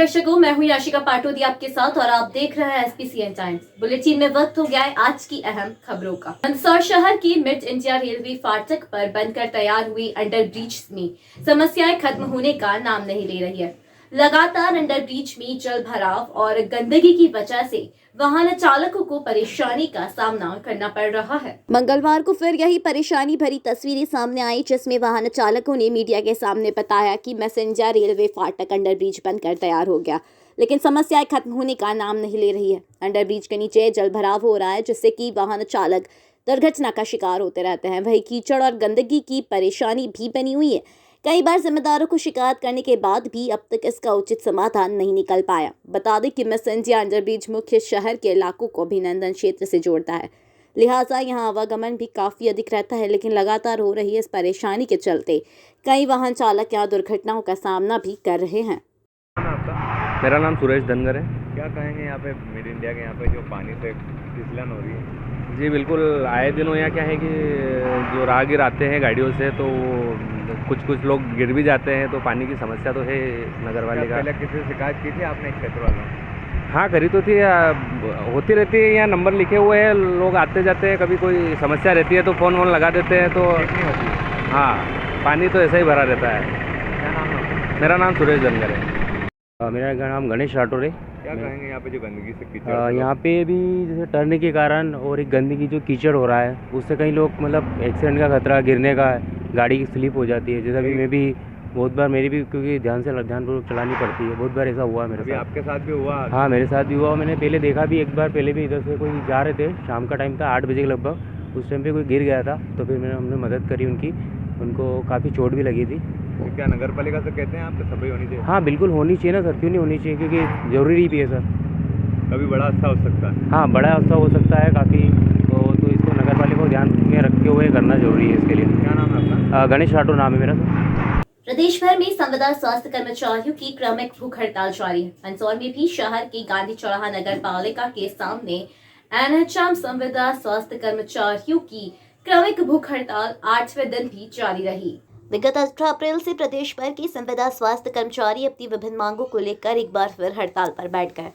दर्शकों, मैं हूं याशिका पाटोदी आपके साथ और आप देख रहे हैं SPCN टाइम्स। बुलेटिन में वक्त हो गया है आज की अहम खबरों का। मंदसौर शहर की मिड इंडिया रेलवे फाटक पर बनकर तैयार हुई अंडर ब्रिज में समस्याएं खत्म होने का नाम नहीं ले रही है। लगातार अंडर ब्रिज में जल भराव और गंदगी की वजह से वाहन चालकों को परेशानी का सामना करना पड़ रहा है। मंगलवार को फिर यही परेशानी भरी तस्वीरें सामने आई, जिसमें वाहन चालकों ने मीडिया के सामने बताया कि मैसेंजर रेलवे फाटक अंडर ब्रिज बनकर तैयार हो गया, लेकिन समस्याएं खत्म होने का नाम नहीं ले रही है। अंडर ब्रिज के नीचे जल भराव हो रहा है, जिससे कि वाहन चालक दुर्घटना का शिकार होते रहते हैं। वही कीचड़ और गंदगी की परेशानी भी बनी हुई है। कई बार जिम्मेदारों को शिकायत करने के बाद भी अब तक इसका उचित समाधान नहीं निकल पाया। बता दें कि मैसेंजर अंडर ब्रिज मुख्य शहर के इलाकों को अभिनंदन क्षेत्र से जोड़ता है, लिहाजा यहाँ आवागमन भी काफी अधिक रहता है। लेकिन लगातार हो रही इस परेशानी के चलते कई वाहन चालक यहाँ दुर्घटनाओं का सामना भी कर रहे हैं। मेरा नाम सुरेश धनगर है। क्या कहेंगे यहाँ पे मिड इंडिया के यहाँ पे जो पानी से फिसलन हो रही है? जी बिल्कुल, आए दिनों यहाँ क्या है कि जो राहगीर आते हैं गाड़ियों से तो कुछ लोग गिर भी जाते हैं, तो पानी की समस्या तो है नगर वाले का। पहले किसी से शिकायत की थी आपने क्षेत्र वालों? हाँ करी तो थी, होती रहती है। यहाँ नंबर लिखे हुए हैं, लोग आते जाते हैं, कभी कोई समस्या रहती है तो फ़ोन लगा देते हैं। तो हाँ, पानी तो ऐसा ही भरा रहता है। क्या नाम है? मेरा नाम सुरेश धनगर है। मेरा नाम गणेश राठौर है। क्या कहेंगे यहाँ पे जो गंदगी से कीचड़? यहाँ पे भी जैसे टर्न के कारण और एक गंदगी जो कीचड़ हो रहा है, उससे कई लोग मतलब एक्सीडेंट का खतरा, गिरने का, गाड़ी की स्लिप हो जाती है। जैसा भी मैं भी बहुत बार, मेरी भी क्योंकि ध्यानपूर्वक चलानी पड़ती है, बहुत बार ऐसा हुआ मेरे साथ। आपके साथ भी हुआ? हाँ मेरे साथ भी हुआ। मैंने पहले देखा भी, एक बार पहले भी इधर से कोई जा रहे थे, शाम का टाइम था, 8 बजे के लगभग। उस टाइम पे कोई गिर गया था, तो फिर हमने मदद करी उनकी। उनको काफ़ी चोट भी लगी थी। तो क्या नगर पालिका से कहते हैं आप सफाई होनी चाहिए? हाँ बिल्कुल होनी चाहिए ना सर, क्यों नहीं होनी चाहिए, क्योंकि ज़रूरी भी है सर। कभी बड़ा हादसा हो सकता है? हाँ बड़ा हादसा हो सकता है काफ़ी, तो इसको नगर पालिका को ध्यान में रखते हुए करना जरूरी है इसके लिए। क्या नाम है आपका? गणेश राठौर नाम है मेरा सर। प्रदेश भर में संविदा स्वास्थ्य कर्मचारियों की क्रमिक भूख हड़ताल जारी है। मंदसौर में भी शहर की गांधी चौराहा नगर पालिका के सामने NHM संविदा स्वास्थ्य कर्मचारियों की क्रमिक भूख हड़ताल 8वें दिन भी जारी रही। विगत 18 अप्रैल से प्रदेश भर के संविदा स्वास्थ्य कर्मचारी अपनी विभिन्न मांगों को लेकर एक बार फिर हड़ताल पर बैठ गए।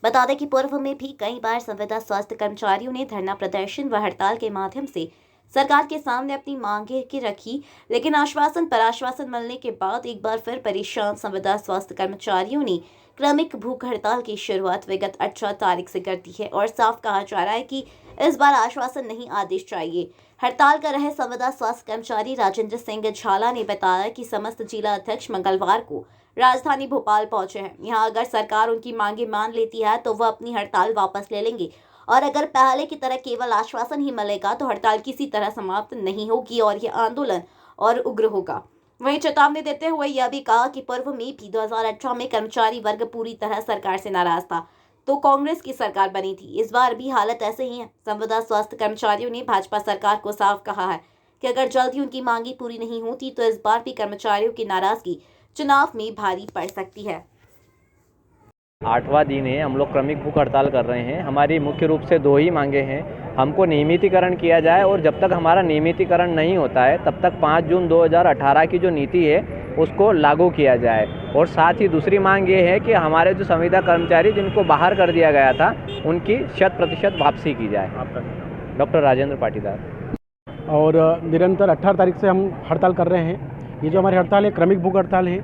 बता दें कि पूर्व में भी कई बार संविदा स्वास्थ्य कर्मचारियों ने धरना प्रदर्शन व हड़ताल के माध्यम से सरकार के सामने अपनी मांगें की रखी, लेकिन आश्वासन पर आश्वासन मिलने के बाद एक बार फिर परेशान संविदा स्वास्थ्य कर्मचारियों ने क्रमिक भूख हड़ताल की शुरुआत विगत 18 तारीख से कर दी है और साफ कहा जा रहा है कि इस बार आश्वासन नहीं, आदेश चाहिए। हड़ताल कर रहे संविदा स्वास्थ्य कर्मचारी राजेंद्र सिंह झाला ने बताया कि समस्त जिला अध्यक्ष मंगलवार को राजधानी भोपाल पहुंचे हैं। यहां अगर सरकार उनकी मांगे मान लेती है तो वह अपनी हड़ताल वापस ले लेंगे, और अगर पहले की तरह केवल आश्वासन ही मिलेगा तो हड़ताल किसी तरह समाप्त नहीं होगी और यह आंदोलन और उग्र होगा। वहीं चेतावनी देते हुए यह भी कहा कि पूर्व में भी 2018 में कर्मचारी वर्ग पूरी तरह सरकार से नाराज था, तो कांग्रेस की सरकार बनी थी। इस बार भी हालत ऐसे ही है। संविदा स्वास्थ्य कर्मचारियों ने भाजपा सरकार को साफ कहा है कि अगर जल्द ही उनकी मांगी पूरी नहीं होती तो इस बार भी कर्मचारियों की नाराजगी चुनाव में भारी पड़ सकती है। 8वां दिन है, हम लोग क्रमिक भूख हड़ताल कर रहे हैं। हमारी मुख्य रूप से 2 ही मांगे हैं। हमको नियमितीकरण किया जाए, और जब तक हमारा नियमितीकरण नहीं होता है तब तक 5 जून 2018 की जो नीति है उसको लागू किया जाए। और साथ ही दूसरी मांग ये है कि हमारे जो संविदा कर्मचारी जिनको बाहर कर दिया गया था उनकी 100% वापसी की जाए। डॉक्टर राजेंद्र पाटीदार। और निरंतर 18 तारीख से हम हड़ताल कर रहे हैं। ये जो हमारी हड़ताल है क्रमिक भूख हड़ताल है,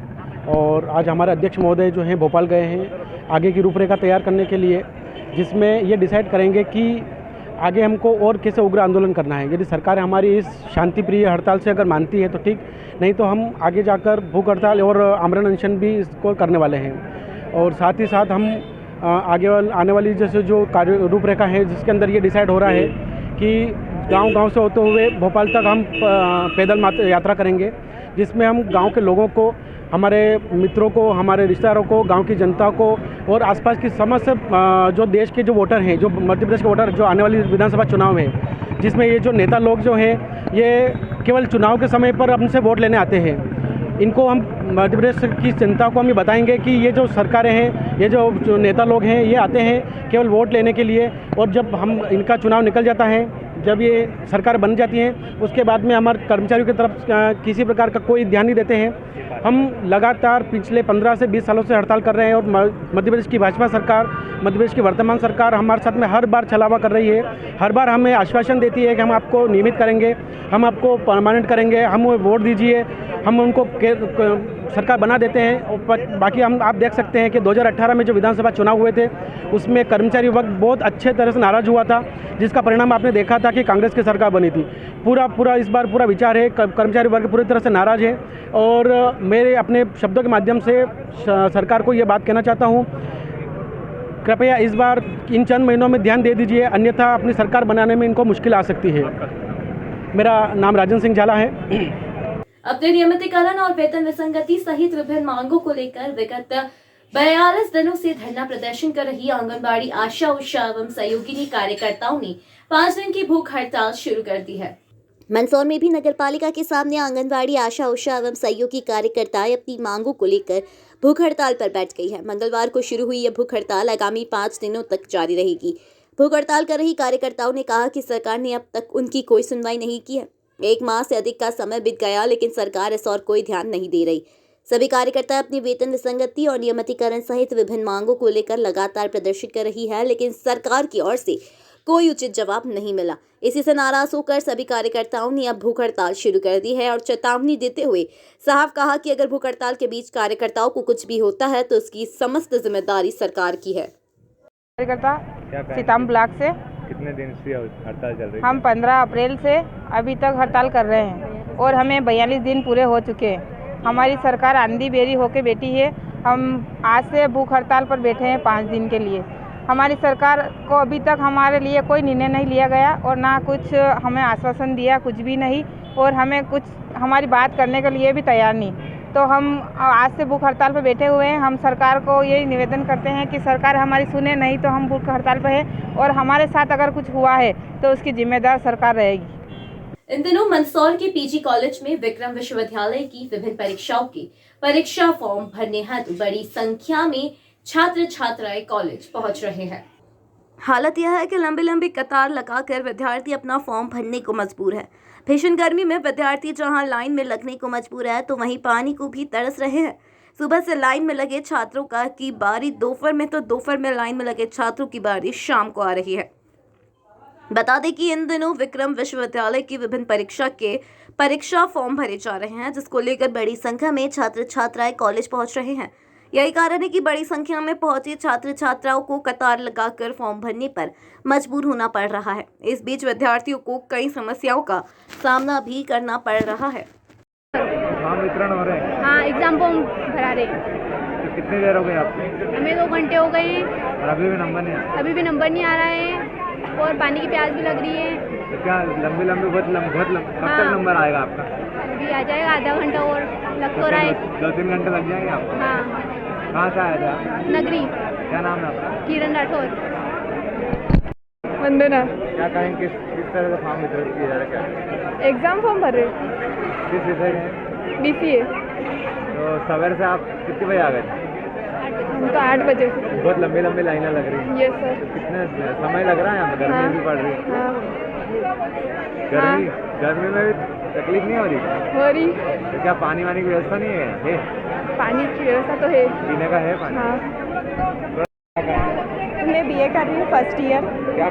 और आज हमारे अध्यक्ष महोदय जो हैं भोपाल गए हैं आगे की रूपरेखा तैयार करने के लिए, जिसमें ये डिसाइड करेंगे कि आगे हमको और कैसे उग्र आंदोलन करना है। यदि सरकार हमारी इस शांतिप्रिय हड़ताल से अगर मानती है तो ठीक, नहीं तो हम आगे जाकर भूख हड़ताल और आमरण अनशन भी इसको करने वाले हैं। और साथ ही साथ हम आगे आने वाली जैसे जो कार्य रूपरेखा है जिसके अंदर ये डिसाइड हो रहा है कि गांव-गांव से होते हुए भोपाल तक हम पैदल यात्रा करेंगे, जिसमें हम गांव के लोगों को, हमारे मित्रों को, हमारे रिश्तेदारों को, गांव की जनता को और आसपास की समस्त जो देश के जो वोटर हैं, जो मध्य प्रदेश के वोटर जो आने वाली विधानसभा चुनाव में, जिसमें ये जो नेता लोग जो हैं ये केवल चुनाव के समय पर हमसे वोट लेने आते हैं, इनको हम मध्य प्रदेश की जनता को हम ये बताएंगे कि ये जो सरकारें हैं, ये जो नेता लोग हैं, ये आते हैं केवल वोट लेने के लिए, और जब हम इनका चुनाव निकल जाता है, जब ये सरकार बन जाती है उसके बाद में हमारे कर्मचारियों की तरफ किसी प्रकार का कोई ध्यान नहीं देते हैं। हम लगातार पिछले 15 से 20 सालों से हड़ताल कर रहे हैं और मध्य प्रदेश की भाजपा सरकार, मध्य प्रदेश की वर्तमान सरकार हमारे साथ में हर बार छलावा कर रही है। हर बार हमें आश्वासन देती है कि हम आपको नियमित करेंगे, हम आपको परमानेंट करेंगे, हम वोट दीजिए, हम उनको सरकार बना देते हैं। और बाकी आप देख सकते हैं कि 2018 में जो विधानसभा चुनाव हुए थे उसमें कर्मचारी वर्ग बहुत अच्छे तरह से नाराज़ हुआ था, जिसका परिणाम आपने देखा था कि कांग्रेस की सरकार बनी थी। पूरा इस बार पूरा विचार है, कर्मचारी वर्ग पूरी तरह से नाराज़ है। और मेरे अपने शब्दों के माध्यम से सरकार को ये बात कहना चाहता हूँ, कृपया इस बार इन चंद महीनों में ध्यान दे दीजिए, अन्यथा अपनी सरकार बनाने में इनको मुश्किल आ सकती है। मेरा नाम राजन सिंह झाला है। अपने नियमितीकरण और वेतन विसंगति सहित विभिन्न मांगों को लेकर विगत 42 दिनों से धरना प्रदर्शन कर रही आंगनबाड़ी आशा उषा एवं सहयोगिनी कार्यकर्ताओं ने 5 दिन की भूख हड़ताल शुरू कर दी है। मंदसौर में भी नगरपालिका के सामने आंगनबाड़ी आशा उषा एवं सहयोगी कार्यकर्ताएं अपनी मांगों को लेकर भूख हड़ताल पर बैठ गई है। मंगलवार को शुरू हुई यह भूख हड़ताल आगामी 5 दिनों तक जारी रहेगी। भूख हड़ताल कर रही कार्यकर्ताओं ने कहा कि सरकार ने अब तक उनकी कोई सुनवाई नहीं की है। 1 माह से अधिक का समय बीत गया लेकिन सरकार इस और कोई ध्यान नहीं दे रही। सभी कार्यकर्ता अपनी वेतन विसंगति और नियमितीकरण सहित विभिन्न मांगों को लेकर लगातार प्रदर्शित कर रही है, लेकिन सरकार की ओर से कोई उचित जवाब नहीं मिला। इसी से नाराज होकर सभी कार्यकर्ताओं ने अब भूख हड़ताल शुरू कर दी है और चेतावनी देते हुए साफ कहा कि अगर भूख हड़ताल के बीच कार्यकर्ताओं को कुछ भी होता है तो उसकी समस्त जिम्मेदारी सरकार की है। कार्यकर्ता सीताम ब्लॉक से कितने दिन से हड़ताल चल रही है? हम 15 अप्रैल से अभी तक हड़ताल कर रहे हैं और हमें 42 दिन पूरे हो चुके हैं। हमारी सरकार आंधी बेरी होके बैठी है। हम आज से भूख हड़ताल पर बैठे हैं 5 दिन के लिए। हमारी सरकार को अभी तक हमारे लिए कोई निर्णय नहीं लिया गया और ना कुछ हमें आश्वासन दिया, कुछ भी नहीं, और हमें कुछ हमारी बात करने के लिए भी तैयार नहीं। तो हम आज से भूख हड़ताल पर बैठे हुए हैं। हम सरकार को ये निवेदन करते हैं कि सरकार हमारी सुने, नहीं तो हम भूख हड़ताल पर हैं और हमारे साथ अगर कुछ हुआ है तो उसकी जिम्मेदार सरकार रहेगी। इन दिनों मंदसौर के पीजी कॉलेज में विक्रम विश्वविद्यालय की विभिन्न परीक्षाओं के परीक्षा फॉर्म भरने हेतु बड़ी संख्या में छात्र छात्राएं कॉलेज पहुंच रहे हैं। हालत यह है कि लंबी लंबी कतार लगाकर विद्यार्थी अपना फॉर्म भरने को मजबूर है। भीषण गर्मी में विद्यार्थी जहां लाइन में लगने को मजबूर है तो वहीं पानी को भी तरस रहे हैं। सुबह से लाइन में लगे छात्रों की बारी दोपहर में, तो दोपहर में लाइन में लगे छात्रों की बारी शाम को आ रही है। बता दें कि इन दिनों विक्रम विश्वविद्यालय की विभिन्न परीक्षा के परीक्षा फॉर्म भरे जा रहे हैं, जिसको लेकर बड़ी संख्या में छात्र छात्राएं कॉलेज पहुंच रहे हैं। यही कारण है कि बड़ी संख्या में पहुंचे छात्र छात्राओं को कतार लगाकर फॉर्म भरने पर मजबूर होना पड़ रहा है। इस बीच विद्यार्थियों को कई समस्याओं का सामना भी करना पड़ रहा है। फॉर्म वितरण हो रहे हैं? हाँ, एग्जाम फॉर्म भरा रहे हैं। तो कितनी देर हो गई आपको? हमें 2 घंटे हो गए हैं। और अभी भी नंबर नहीं आया? अभी भी नंबर नहीं आ रहा है और पानी की प्यास भी लग रही है। तो क्या लंबी कब तक नंबर आएगा आपका? अभी आ जाएगा, आधा घंटा और लग तो रहा है। 2-3 घंटे लग जाएंगे आपको? हाँ। कहाँ से आया था? नगरी। क्या नाम है आपका? किरण राठौर। वंदना। क्या कहेंगे किस तरह से फॉर्म वितरण किया जा रहा है? एग्जाम फॉर्म भर रहे, किस विषय में? BCA। तो सवेरे से आप कितने बजे आ गए थे? हम तो 8 बजे से। बहुत लंबी लाइनें लग रही हैं। Yes sir. तो कितने समय लग रहा है? यहाँ पे गर्मी भी पड़ रही है। हाँ। गर्मी में भी तकलीफ नहीं हो रही? हो रही। तो क्या पानी वानी की व्यवस्था नहीं है? पानी की व्यवस्था तो है। पीने का है पानी? हाँ। मैं BA कर रही हूँ, फर्स्ट ईयर। क्या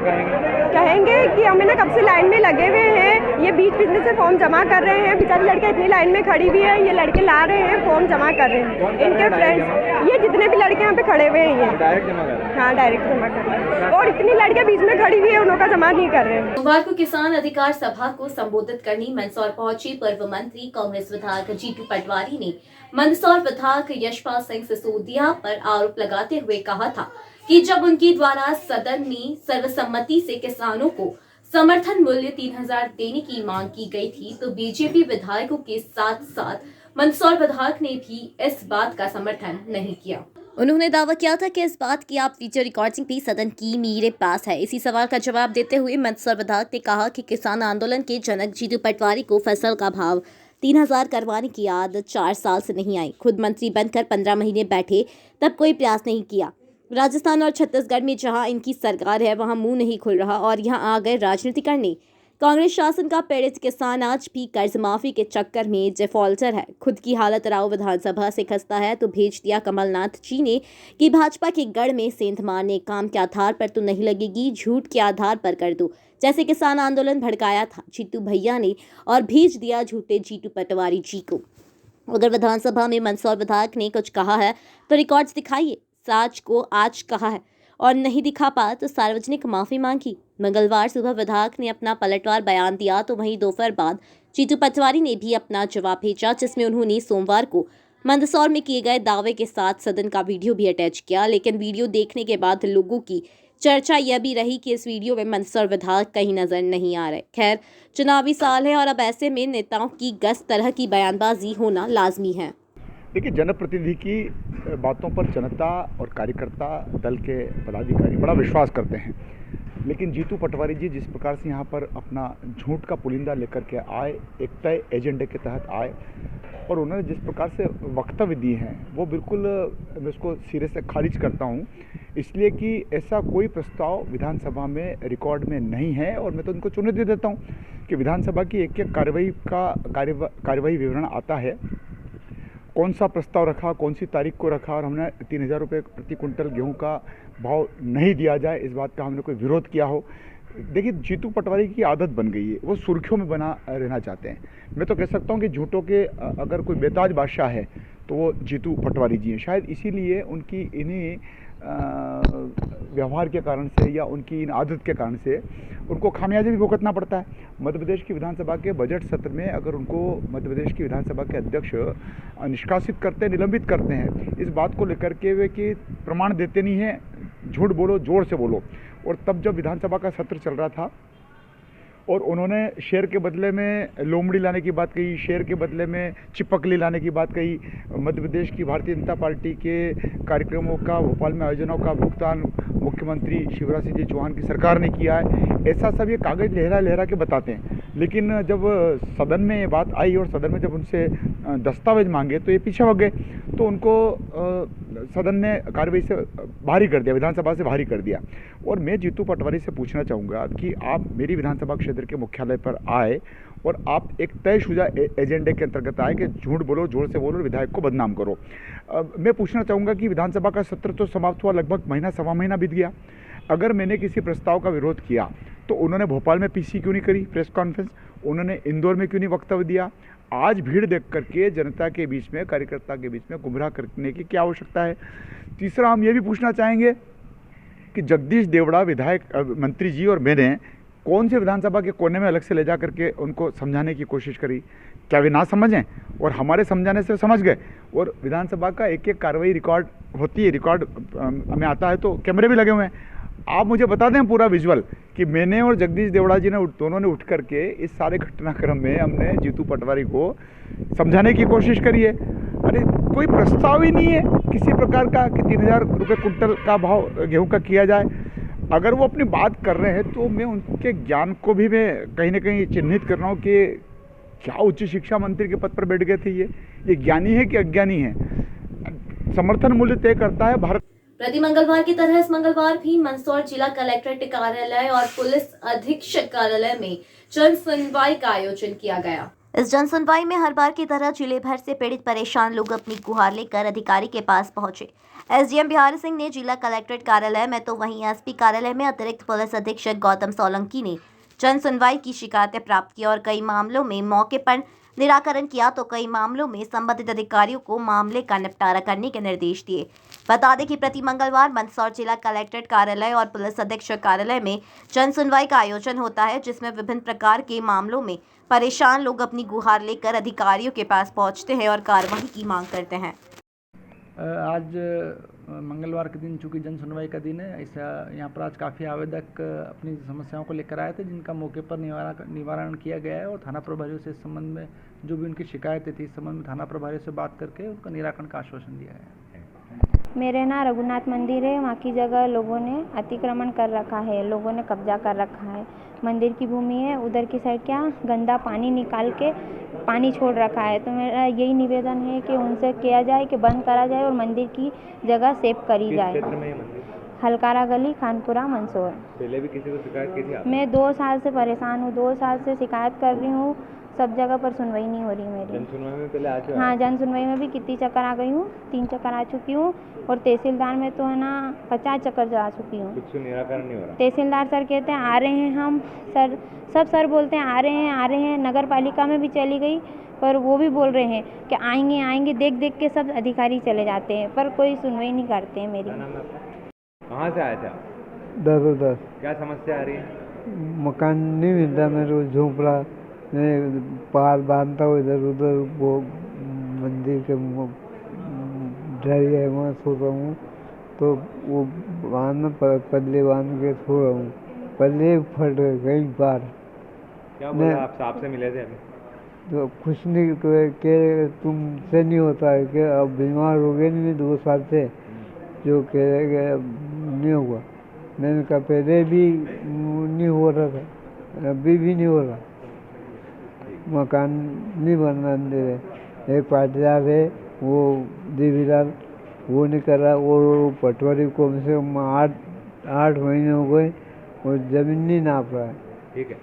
कहेंगे कि हमें ना कब से लाइन में लगे हुए हैं, ये बीच से फॉर्म जमा कर रहे हैं। बेचारी लड़कियाँ इतनी लाइन में खड़ी हुई है, ये लड़के ला रहे हैं, फॉर्म जमा कर रहे हैं। इनके फ्रेंड्स, ये जितने भी लड़के यहाँ पे खड़े हुए हैं, ये डायरेक्ट जमा कर रहे हैं? हाँ, डायरेक्ट जमा कर रहे हैं। और इतनी लड़कियाँ बीच में खड़ी हुई है, उनका जमा नहीं कर रहे हैं। सोमवार को किसान अधिकार सभा को संबोधित करने मंदसौर पहुंचे पूर्व मंत्री कांग्रेस विधायक जीतू पटवारी ने मंदसौर विधायक यशपाल सिंह सिसोदिया पर आरोप लगाते हुए कहा था कि जब उनके द्वारा सदन में सर्वसम्मति से किसानों को समर्थन मूल्य 3000 देने की मांग की गई थी, तो बीजेपी विधायकों के साथ साथ मंदसौर विधायक ने भी इस बात का समर्थन नहीं किया। उन्होंने दावा किया था कि इस बात की आप वीडियो रिकॉर्डिंग भी सदन की मेरे पास है। इसी सवाल का जवाब देते हुए मंदसौर विधायक ने कहा कि किसान आंदोलन के जनक जीतू पटवारी को फसल का भाव 3000 करवाने की याद 4 साल से नहीं आई। खुद मंत्री बनकर 15 महीने बैठे, तब कोई प्रयास नहीं किया। राजस्थान और छत्तीसगढ़ में जहां इनकी सरकार है वहां मुंह नहीं खुल रहा और यहां आ गए राजनीति करने। कांग्रेस शासन का पीड़ित किसान आज भी कर्ज माफी के चक्कर में डिफॉल्टर है। खुद की हालत राव विधानसभा से खस्ता है तो भेज दिया कमलनाथ जी ने कि भाजपा के गढ़ में सेंध मारने, काम के आधार पर तो नहीं लगेगी, झूठ के आधार पर कर दो, जैसे किसान आंदोलन भड़काया था जीतू भैया ने, और भेज दिया झूठे जीतू पटवारी जी को। अगर विधानसभा में मंदसौर विधायक ने कुछ कहा है तो रिकॉर्ड्स दिखाइए, साच को आज कहा है और नहीं दिखा पा तो सार्वजनिक माफी मांगी। मंगलवार सुबह विधायक ने अपना पलटवार बयान दिया तो वहीं दोपहर बाद जीतू पटवारी ने भी अपना जवाब भेजा, जिसमें उन्होंने सोमवार को मंदसौर में किए गए दावे के साथ सदन का वीडियो भी अटैच किया। लेकिन वीडियो देखने के बाद लोगों की चर्चा यह भी रही कि इस वीडियो में मंदसौर विधायक कहीं नजर नहीं आ रहे। खैर, चुनावी साल है और अब ऐसे में नेताओं की गस तरह की बयानबाजी होना लाजमी है। देखिए, जनप्रतिनिधि की बातों पर जनता और कार्यकर्ता दल के पदाधिकारी बड़ा विश्वास करते हैं, लेकिन जीतू पटवारी जी जिस प्रकार से यहाँ पर अपना झूठ का पुलिंदा लेकर के आए, एक तय एजेंडे के तहत आए और उन्होंने जिस प्रकार से वक्तव्य दिए हैं वो बिल्कुल मैं उसको सिरे से खारिज करता हूँ, इसलिए कि ऐसा कोई प्रस्ताव विधानसभा में रिकॉर्ड में नहीं है। और मैं तो उनको चुनौती देता हूँ कि विधानसभा की एक एक कार्यवाही विवरण आता है, कौन सा प्रस्ताव रखा, कौन सी तारीख को रखा, और हमने 3,000 रुपये प्रति कुंटल गेहूं का भाव नहीं दिया जाए, इस बात का हमने कोई विरोध किया हो। देखिए, जीतू पटवारी की आदत बन गई है, वो सुर्खियों में बना रहना चाहते हैं। मैं तो कह सकता हूं कि झूठों के अगर कोई बेताज बादशाह है तो वो जीतू पटवारी जी हैं। शायद इसीलिए उनकी इन्हीं व्यवहार के कारण से या उनकी इन आदत के कारण से उनको खामियाजा भी भुगतना पड़ता है। मध्य प्रदेश की विधानसभा के बजट सत्र में अगर उनको मध्य प्रदेश की विधानसभा के अध्यक्ष निष्कासित करते, निलंबित करते हैं, इस बात को लेकर के वे कि प्रमाण देते नहीं हैं, झूठ बोलो, जोर से बोलो। और तब जब विधानसभा का सत्र चल रहा था और उन्होंने शेर के बदले में लोमड़ी लाने की बात कही, शेर के बदले में चिपकली लाने की बात कही, मध्य प्रदेश की भारतीय जनता पार्टी के कार्यक्रमों का, भोपाल में आयोजनों का भुगतान मुख्यमंत्री शिवराज सिंह चौहान की सरकार ने किया है, ऐसा सब ये कागज़ लहरा लहरा के बताते हैं। लेकिन जब सदन में ये बात आई और सदन में जब उनसे दस्तावेज मांगे तो ये पीछे हो गए, तो उनको सदन ने कार्रवाई से बाहरी कर दिया, विधानसभा से बाहरी कर दिया। और मैं जीतू पटवारी से पूछना चाहूँगा कि आप मेरी विधानसभा क्षेत्र के मुख्यालय पर आए और आप एक तयशुदा एजेंडे के अंतर्गत आए कि झूठ बोलो, जोर से बोलो, विधायक को बदनाम करो। मैं पूछना चाहूँगा कि विधानसभा का सत्र तो समाप्त हुआ, लगभग महीना सवा महीना बीत गया। अगर मैंने किसी प्रस्ताव का विरोध किया तो उन्होंने भोपाल में पीसी क्यों नहीं करी प्रेस कॉन्फ्रेंस, उन्होंने इंदौर में क्यों नहीं वक्तव्य दिया? आज भीड़ देख करके जनता के बीच में, कार्यकर्ता के बीच में गुमराह करने की क्या आवश्यकता है? तीसरा, हम ये भी पूछना चाहेंगे कि जगदीश देवड़ा विधायक मंत्री जी और मैंने कौन से विधानसभा के कोने में अलग से ले जा करके उनको समझाने की कोशिश करी? क्या वे ना समझें? और हमारे समझाने से समझ गए। और विधानसभा का एक एक कार्रवाई रिकॉर्ड होती है, रिकॉर्ड हमें आता है, तो कैमरे भी लगे हुए हैं। आप मुझे बता दें पूरा विजुअल कि मैंने और जगदीश देवड़ा जी ने दोनों ने उठ करके इस सारे घटनाक्रम में हमने जीतू पटवारी को समझाने की कोशिश करी है। अरे कोई प्रस्ताव ही नहीं है किसी प्रकार का कि 3,000 रुपये कुंटल का भाव गेहूं का किया जाए। अगर वो अपनी बात कर रहे हैं तो मैं उनके ज्ञान को भी मैं कहीं ना कहीं चिन्हित कर रहा हूँ कि क्या उच्च शिक्षा मंत्री के पद पर बैठ गए थे। ये ज्ञानी है कि अज्ञानी है? समर्थन मूल्य तय करता है भारत। प्रति मंगलवार की तरह इस मंगलवार भी मंदसौर जिला कलेक्ट्रेट कार्यालय और पुलिस अधीक्षक कार्यालय में जन सुनवाई का आयोजन किया गया। इस जन सुनवाई में हर बार की तरह जिले भर से पीड़ित परेशान लोग अपनी गुहार लेकर अधिकारी के पास पहुंचे। एसडीएम बिहारी सिंह ने जिला कलेक्ट्रेट कार्यालय में तो वहीं एसपी कार्यालय में अतिरिक्त पुलिस अधीक्षक गौतम सोलंकी ने जन सुनवाई की शिकायतें प्राप्त की और कई मामलों में मौके पर निराकरण किया तो कई मामलों में संबंधित अधिकारियों को मामले का निपटारा करने के निर्देश दिए। बता दें कि प्रति मंगलवार मंदसौर जिला कलेक्ट्रेट कार्यालय और पुलिस अधीक्षक कार्यालय में जन सुनवाई का आयोजन होता है, जिसमें विभिन्न प्रकार के मामलों में परेशान लोग अपनी गुहार लेकर अधिकारियों के पास पहुंचते हैं और कार्रवाई की मांग करते हैं। आज मंगलवार के दिन चूँकि जन सुनवाई का दिन है, ऐसा यहाँ पर आज काफ़ी आवेदक अपनी समस्याओं को लेकर आए थे, जिनका मौके पर निवारण किया गया है। और थाना प्रभारियों से इस संबंध में जो भी उनकी शिकायतें थी, इस संबंध में थाना प्रभारियों से बात करके उनका निराकरण का आश्वासन दिया है। मेरे ना रघुनाथ मंदिर है, वहाँ की जगह लोगों ने अतिक्रमण कर रखा है, लोगों ने कब्जा कर रखा है। मंदिर की भूमि है, उधर की साइड क्या गंदा पानी निकाल के पानी छोड़ रखा है। तो मेरा यही निवेदन है कि उनसे किया जाए कि बंद करा जाए और मंदिर की जगह सेव करी जाए। क्षेत्र में ये मंदिर हलकारा गली, खानपुरा, मंदसौर। पहले भी किसी को शिकायत की थी आपने? मैं 2 साल से परेशान हूँ, 2 साल से शिकायत कर रही हूँ, सब जगह पर सुनवाई नहीं हो रही मेरी। जन सुनवाई में पहले आ चुका? हाँ, जन सुनवाई में भी कितनी चक्कर आ गई हूँ, 3 चक्कर आ चुकी हूँ और तहसीलदार में तो है ना 50 चक्कर जा चुकी हूँ। कुछ निराकरण नहीं हो रहा? तहसीलदार सर कहते हैं आ रहे हैं हम, सर बोलते हैं आ रहे हैं। नगर पालिका में भी चली गई पर वो भी बोल रहे हैं कि आएंगे, देख के सब अधिकारी चले जाते हैं पर कोई सुनवाई नहीं करते हैं मेरी। कहाँ से आए थे आप? दस क्या समस्या आ रही है? मकान नहीं मिलता मेरे को, झोंपड़ा मैं पार बांधता हूँ इधर उधर, वो मंदिर के ढाई है वहाँ सो रहा हूँ, तो वो पल्ले बांध के सो रहा हूँ, पल्ले फट गए कई बार। क्या बोला आपसे मिले थे अभी? तो कुछ नहीं के तुमसे नहीं होता है कि अब बीमार हो गए नहीं 2 साल से, जो कह रहे नहीं हुआ। मैंने कहा पहले भी नहीं हो रहा था, अभी भी नहीं हो रहा, मकान नहीं बनना दे रहे। एक पाटीदार है वो देवीलाल, वो नहीं कर रहा, वो पटवारी को कम से कम 8 महीने हो गए और जमीन नहीं नाप रहा है। ठीक है।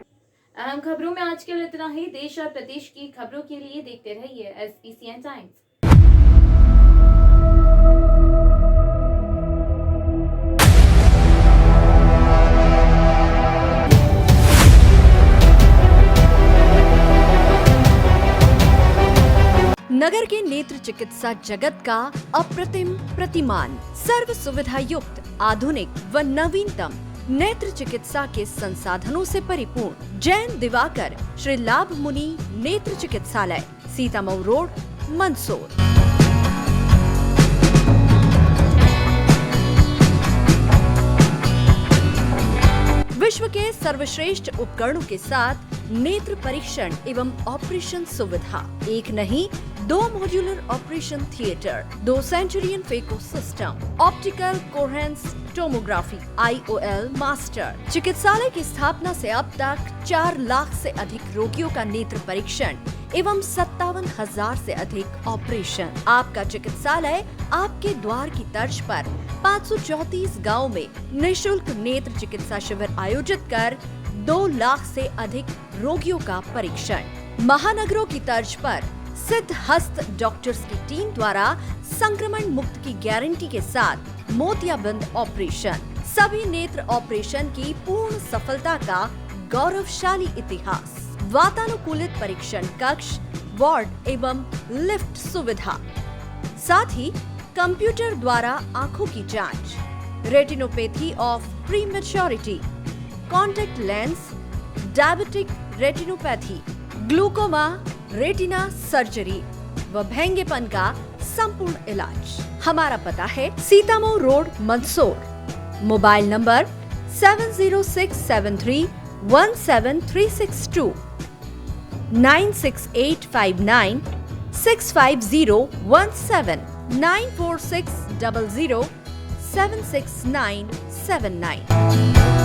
अहम खबरों में आज के लिए इतना ही। देश और प्रदेश की खबरों के लिए देखते रहिए SPCN टाइम्स। नगर के नेत्र चिकित्सा जगत का अप्रतिम प्रतिमान, सर्व सुविधा युक्त, आधुनिक व नवीनतम नेत्र चिकित्सा के संसाधनों से परिपूर्ण जैन दिवाकर श्री लाभ मुनि नेत्र चिकित्सालय, सीतामऊ रोड, मंदसौर। विश्व के सर्वश्रेष्ठ उपकरणों के साथ नेत्र परीक्षण एवं ऑपरेशन सुविधा, एक नहीं 2 modular operation theatre, 2 Centurion phaco system, optical coherence tomography, IOL master. चिकित्सालय की स्थापना से अब तक 4 लाख से अधिक रोगियों का नेत्र परीक्षण एवं 57,000 से अधिक ऑपरेशन। आपका चिकित्सालय आपके द्वार की तर्ज पर 534 गाँव में निःशुल्क नेत्र चिकित्सा शिविर आयोजित कर 2 लाख से अधिक रोगियों का परीक्षण। महानगरों की तर्ज पर सिद्ध हस्त डॉक्टर्स की टीम द्वारा संक्रमण मुक्त की गारंटी के साथ मोतियाबिंद ऑपरेशन। सभी नेत्र ऑपरेशन की पूर्ण सफलता का गौरवशाली इतिहास। वातानुकूलित परीक्षण कक्ष, वार्ड एवं लिफ्ट सुविधा, साथ ही कंप्यूटर द्वारा आंखों की जांच, retinopathy of prematurity, contact lens, diabetic retinopathy, glaucoma, retina surgery व भेंगेपन का संपूर्ण इलाज। हमारा पता है Sitamau road, Mandsaur. Mobile number 7067317362, 9685965017, 9460076979।